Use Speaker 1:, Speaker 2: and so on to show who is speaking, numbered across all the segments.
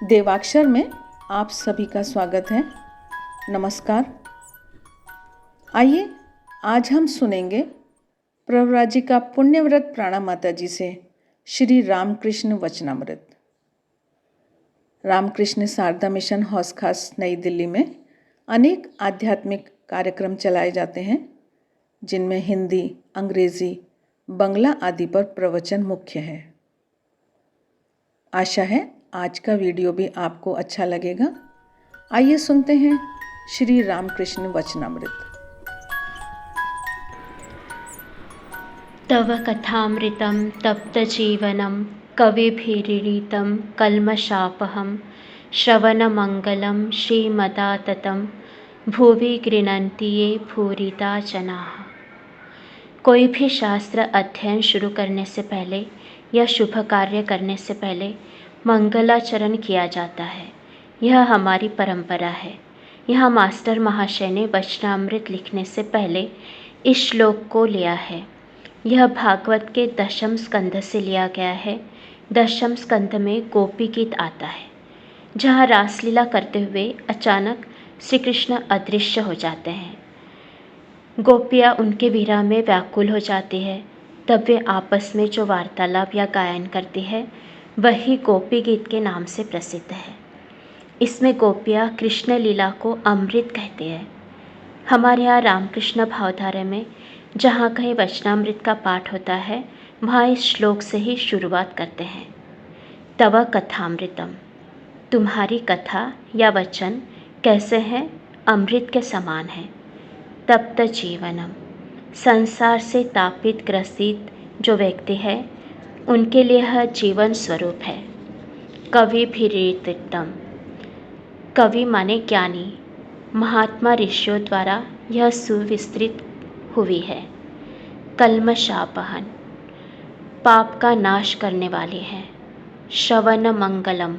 Speaker 1: देवाक्षर में आप सभी का स्वागत है। नमस्कार। आइए आज हम सुनेंगे प्रव्राजी का पुण्यव्रत प्राणा माता जी से श्री रामकृष्ण वचनामृत। रामकृष्ण शारदा मिशन हौस खास नई दिल्ली में अनेक आध्यात्मिक कार्यक्रम चलाए जाते हैं, जिनमें हिंदी, अंग्रेजी, बंगला आदि पर प्रवचन मुख्य है। आशा है आज का वीडियो भी आपको अच्छा लगेगा। आइए सुनते हैं श्री रामकृष्ण वचनामृत।
Speaker 2: तव कथामृतं तप्तजीवनं कविभिरीडितं कल्मषापहं श्रवणमङ्गलं श्रीमदाततं भुवि गृह्णन्ति ये भूरिदा जनाः। कोई भी शास्त्र अध्ययन शुरू करने से पहले या शुभ कार्य करने से पहले मंगलाचरण किया जाता है। यह हमारी परंपरा है। यह मास्टर महाशय ने वचनामृत लिखने से पहले इस श्लोक को लिया है। यह भागवत के दशम स्कंध से लिया गया है। दशम स्कंध में गोपी गीत आता है, जहाँ रासलीला करते हुए अचानक श्री कृष्ण अदृश्य हो जाते हैं। गोपियाँ उनके विरह में व्याकुल हो जाती है। तब वे आपस में जो वार्तालाप या गायन करती है वही गोपी गीत के नाम से प्रसिद्ध है। इसमें गोपियाँ कृष्ण लीला को अमृत कहते हैं। हमारे यहाँ रामकृष्ण भावधारा में जहाँ कहीं वचनामृत का पाठ होता है, वहाँ इस श्लोक से ही शुरुआत करते हैं। तव कथामृतम, तुम्हारी कथा या वचन कैसे हैं? अमृत के समान है। तप्त जीवनम, संसार से तापित ग्रसित जो व्यक्ति है उनके लिए यह जीवन स्वरूप है। कवि भीरीतम, कवि माने ज्ञानी, महात्मा ऋषियों द्वारा यह सुविस्तृत हुई है। कल्मषापहन, पाप का नाश करने वाली है। श्रवण मंगलम,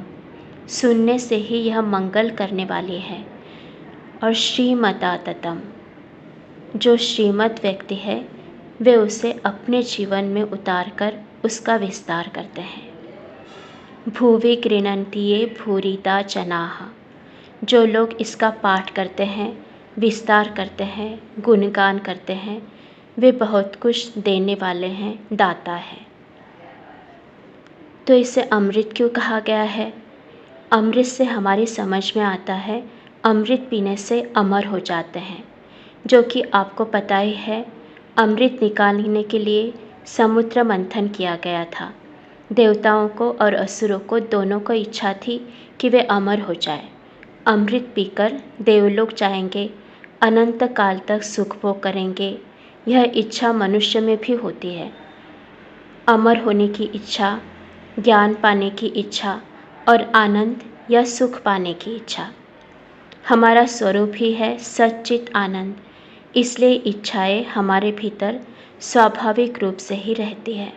Speaker 2: सुनने से ही यह मंगल करने वाली है। और श्रीमदाततम, जो श्रीमत व्यक्ति है वे उसे अपने जीवन में उतारकर उसका विस्तार करते हैं। भुवि गृह्णन्ति ये भूरिदा जनाः, जो लोग इसका पाठ करते हैं, विस्तार करते हैं, गुणगान करते हैं, वे बहुत कुछ देने वाले हैं, दाता है। तो इसे अमृत क्यों कहा गया है? अमृत से हमारी समझ में आता है अमृत पीने से अमर हो जाते हैं, जो कि आपको पता ही है। अमृत निकालने के लिए समुद्र मंथन किया गया था। देवताओं को और असुरों को दोनों को इच्छा थी कि वे अमर हो जाए। अमृत पीकर देवलोक जाएंगे, अनंत काल तक सुख भोग करेंगे। यह इच्छा मनुष्य में भी होती है। अमर होने की इच्छा, ज्ञान पाने की इच्छा और आनंद या सुख पाने की इच्छा। हमारा स्वरूप ही है सच्चित आनंद, इसलिए इच्छाएं हमारे भीतर स्वाभाविक रूप से ही रहती है।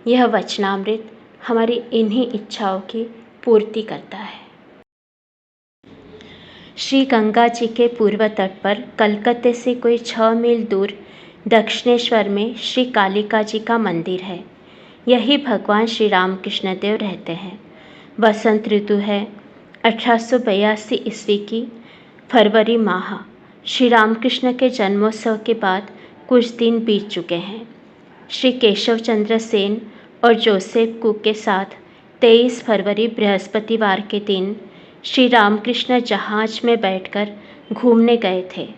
Speaker 2: यह वचनामृत हमारी इन्हीं इच्छाओं की पूर्ति करता है। श्री गंगा जी के पूर्व तट पर कलकत्ते से कोई 6 मील दूर दक्षिणेश्वर में श्री कालिका जी का मंदिर है। यही भगवान श्री रामकृष्ण देव रहते हैं। वसंत ऋतु है। 1882 ईस्वी की फरवरी माह। श्री रामकृष्ण के जन्मोत्सव के बाद कुछ दिन बीत चुके हैं। श्री केशव चंद्र सेन और जोसेफ कुक के साथ 23 फरवरी बृहस्पतिवार के दिन श्री रामकृष्ण जहाज में बैठकर घूमने गए थे।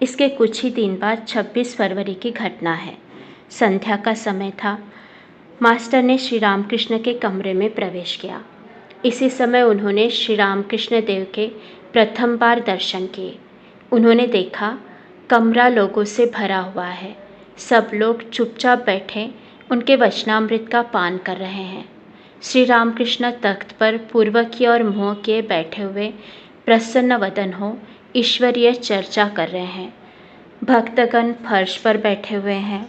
Speaker 2: इसके कुछ ही दिन बाद 26 फरवरी की घटना है। संध्या का समय था। मास्टर ने श्री रामकृष्ण के कमरे में प्रवेश किया। इसी समय उन्होंने श्री रामकृष्ण देव के प्रथम बार दर्शन किए। उन्होंने देखा कमरा लोगों से भरा हुआ है। सब लोग चुपचाप बैठे उनके वचनामृत का पान कर रहे हैं। श्री रामकृष्ण तख्त पर पूर्व की ओर मुँह किए बैठे हुए प्रसन्न वदन हो ईश्वरीय चर्चा कर रहे हैं। भक्तगण फर्श पर बैठे हुए हैं।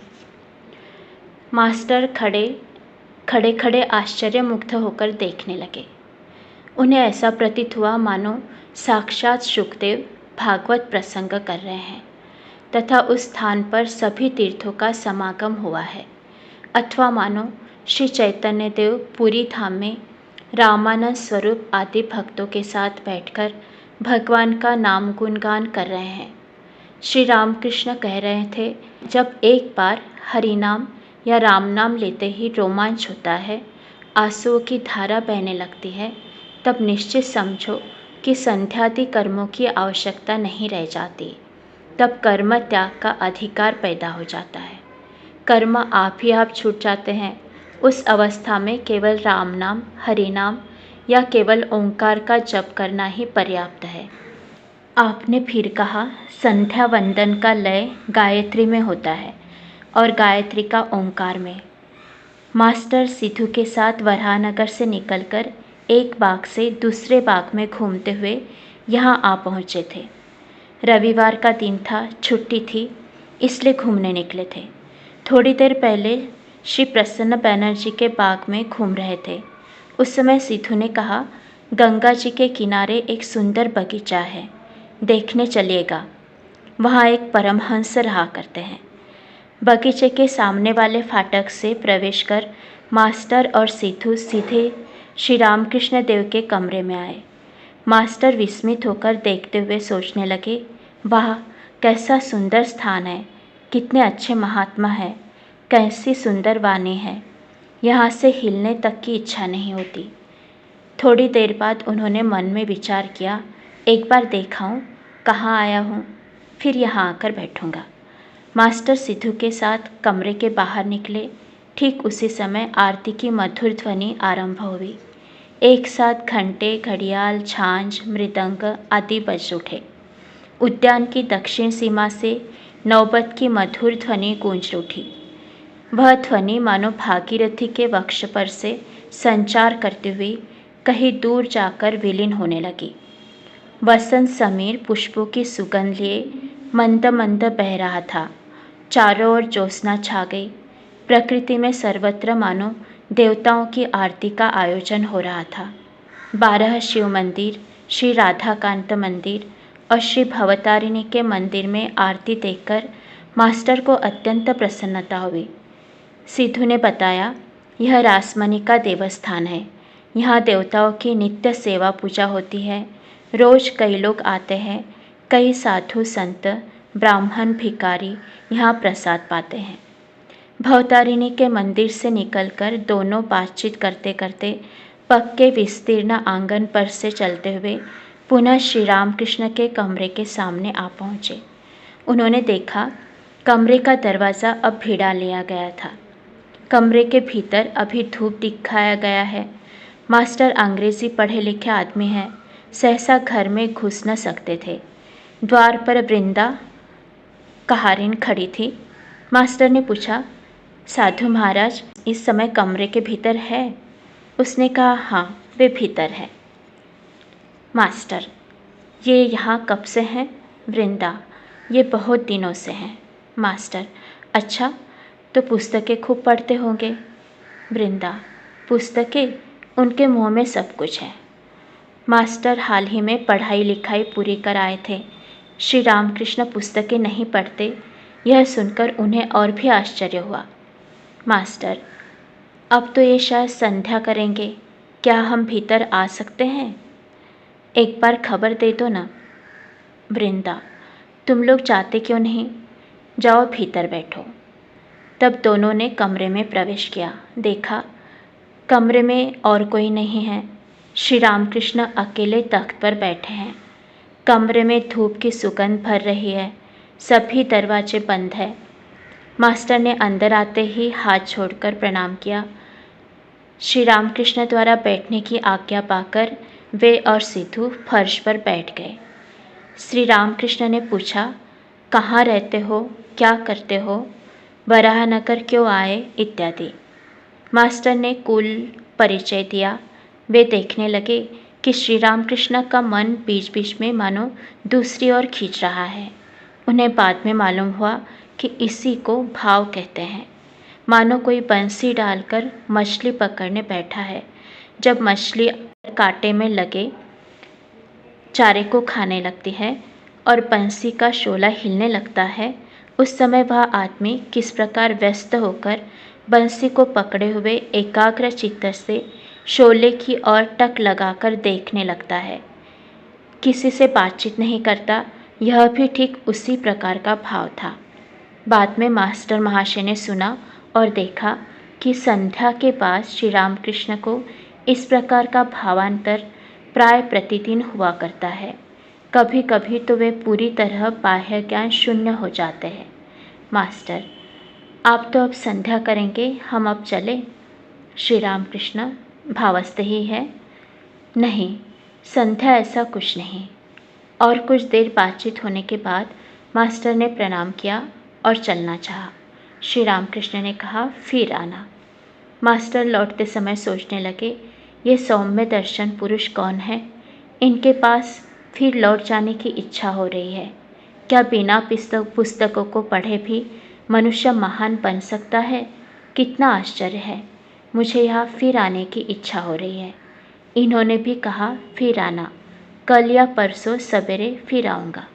Speaker 2: मास्टर खड़े खड़े आश्चर्यमुग्ध होकर देखने लगे। उन्हें ऐसा प्रतीत हुआ मानो साक्षात शुकदेव भागवत प्रसंग कर रहे हैं तथा उस स्थान पर सभी तीर्थों का समागम हुआ है, अथवा मानो श्री चैतन्य देव पूरी धाम में रामानंद स्वरूप आदि भक्तों के साथ बैठकर भगवान का नाम गुणगान कर रहे हैं। श्री रामकृष्ण कह रहे थे, जब एक बार हरि नाम या राम नाम लेते ही रोमांच होता है, आंसुओं की धारा बहने लगती है, तब निश्चित समझो कि संध्यादि कर्मों की आवश्यकता नहीं रह जाती। तब कर्म त्याग का अधिकार पैदा हो जाता है। कर्म आप ही आप छूट जाते हैं। उस अवस्था में केवल राम नाम, हरि नाम या केवल ओंकार का जप करना ही पर्याप्त है। आपने फिर कहा, संध्या वंदन का लय गायत्री में होता है और गायत्री का ओंकार में। मास्टर सिद्धू के साथ वराहनगर से निकलकर एक बाग से दूसरे बाग में घूमते हुए यहाँ आ पहुँचे थे। रविवार का दिन था, छुट्टी थी, इसलिए घूमने निकले थे। थोड़ी देर पहले श्री प्रसन्न बैनर्जी के बाग में घूम रहे थे। उस समय सिद्धू ने कहा, गंगा जी के किनारे एक सुंदर बगीचा है, देखने चलिएगा। वहाँ एक परमहंस रहा करते हैं। बगीचे के सामने वाले फाटक से प्रवेश कर मास्टर और सिद्धू सीधे श्री रामकृष्ण देव के कमरे में आए। मास्टर विस्मित होकर देखते हुए सोचने लगे, वाह, कैसा सुंदर स्थान है, कितने अच्छे महात्मा है, कैसी सुंदर वाणी है, यहाँ से हिलने तक की इच्छा नहीं होती। थोड़ी देर बाद उन्होंने मन में विचार किया, एक बार देखाऊं कहाँ आया हूँ, फिर यहाँ आकर बैठूंगा। मास्टर सिद्धू के साथ कमरे के बाहर निकले। ठीक उसी समय आरती की मधुर ध्वनि आरंभ हुई। एक साथ घंटे, घड़ियाल, झांझ, मृदंग आदि बज उठे। उद्यान की दक्षिण सीमा से नौबत की मधुर ध्वनि गूंज उठी। वह ध्वनि मानो भागीरथी के वक्ष पर से संचार करती हुई कहीं दूर जाकर विलीन होने लगी। वसंत समीर पुष्पों की सुगंध लिए मंद मंद बह रहा था। चारों ओर ज्योत्सना छा गई। प्रकृति में सर्वत्र मानो देवताओं की आरती का आयोजन हो रहा था। 12 शिव मंदिर, श्री राधाकांत मंदिर और श्री भवतारिणी के मंदिर में आरती देखकर मास्टर को अत्यंत प्रसन्नता हुई। सिद्धू ने बताया, यह रासमणी का देवस्थान है। यहाँ देवताओं की नित्य सेवा पूजा होती है। रोज कई लोग आते हैं। कई साधु संत, ब्राह्मण, भिखारी यहाँ प्रसाद पाते हैं। भवतारिणी के मंदिर से निकलकर दोनों बातचीत करते करते पक्के विस्तीर्ण आंगन पर से चलते हुए पुनः श्री रामकृष्ण के कमरे के सामने आ पहुँचे। उन्होंने देखा, कमरे का दरवाज़ा अब भिड़ा लिया गया था। कमरे के भीतर अभी धूप दिखाया गया है। मास्टर अंग्रेजी पढ़े लिखे आदमी हैं, सहसा घर में घुस न सकते थे। द्वार पर वृंदा कहारिन खड़ी थी। मास्टर ने पूछा, साधु महाराज इस समय कमरे के भीतर है? उसने कहा, हाँ, वे भीतर है। मास्टर, ये यहाँ कब से हैं? वृंदा, ये बहुत दिनों से हैं। मास्टर, अच्छा, तो पुस्तकें खूब पढ़ते होंगे? वृंदा, पुस्तकें? उनके मुँह में सब कुछ है। मास्टर हाल ही में पढ़ाई लिखाई पूरी कर आए थे। श्री रामकृष्ण पुस्तकें नहीं पढ़ते, यह सुनकर उन्हें और भी आश्चर्य हुआ। मास्टर, अब तो ये शायद संध्या करेंगे, क्या हम भीतर आ सकते हैं? एक बार खबर दे दो ना। वृंदा, तुम लोग जाते क्यों नहीं? जाओ भीतर बैठो। तब दोनों ने कमरे में प्रवेश किया। देखा, कमरे में और कोई नहीं है। श्री रामकृष्ण अकेले तख्त पर बैठे हैं। कमरे में धूप की सुगंध भर रही है। सभी दरवाजे बंद है। मास्टर ने अंदर आते ही हाथ छोड़कर प्रणाम किया। श्री रामकृष्ण द्वारा बैठने की आज्ञा पाकर वे और सिद्धू फर्श पर बैठ गए। श्री रामकृष्ण ने पूछा, कहाँ रहते हो, क्या करते हो, वराहनगर क्यों आए, इत्यादि। मास्टर ने कुल परिचय दिया। वे देखने लगे कि श्री रामकृष्ण का मन बीच बीच में मानो दूसरी ओर खींच रहा है। उन्हें बाद में मालूम हुआ कि इसी को भाव कहते हैं। मानो कोई बंसी डालकर मछली पकड़ने बैठा है। जब मछली कांटे में लगे चारे को खाने लगती है और बंसी का शोला हिलने लगता है, उस समय वह आदमी किस प्रकार व्यस्त होकर बंसी को पकड़े हुए एकाग्र चित्त से शोले की ओर टक लगाकर देखने लगता है। किसी से बातचीत नहीं करता, यह भी ठीक उसी प्रकार का भाव था। बाद में मास्टर महाशय ने सुना और देखा कि संध्या के पास श्री रामकृष्ण को इस प्रकार का भावांतर प्राय प्रतिदिन हुआ करता है। कभी कभी तो वे पूरी तरह बाह्य ज्ञान शून्य हो जाते हैं। मास्टर, आप तो अब संध्या करेंगे, हम अब चले? श्री रामकृष्ण भावस्थ ही है। नहीं, संध्या ऐसा कुछ नहीं। और कुछ देर बातचीत होने के बाद मास्टर ने प्रणाम किया और चलना चाहा। श्री रामकृष्ण ने कहा, फिर आना। मास्टर लौटते समय सोचने लगे, ये सौम्य दर्शन पुरुष कौन है? इनके पास फिर लौट जाने की इच्छा हो रही है। क्या बिना पुस्तकों को पढ़े भी मनुष्य महान बन सकता है? कितना आश्चर्य है। मुझे यहाँ फिर आने की इच्छा हो रही है। इन्होंने भी कहा, फिर आना। कल या परसों सवेरे फिर आऊँगा।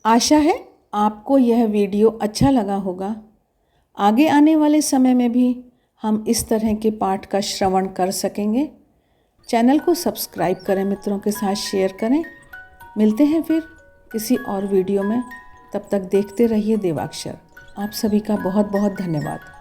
Speaker 1: आशा है आपको यह वीडियो अच्छा लगा होगा। आगे आने वाले समय में भी हम इस तरह के पाठ का श्रवण कर सकेंगे। चैनल को सब्सक्राइब करें, मित्रों के साथ शेयर करें। मिलते हैं फिर किसी और वीडियो में। तब तक देखते रहिए देवाक्षर। आप सभी का बहुत बहुत धन्यवाद।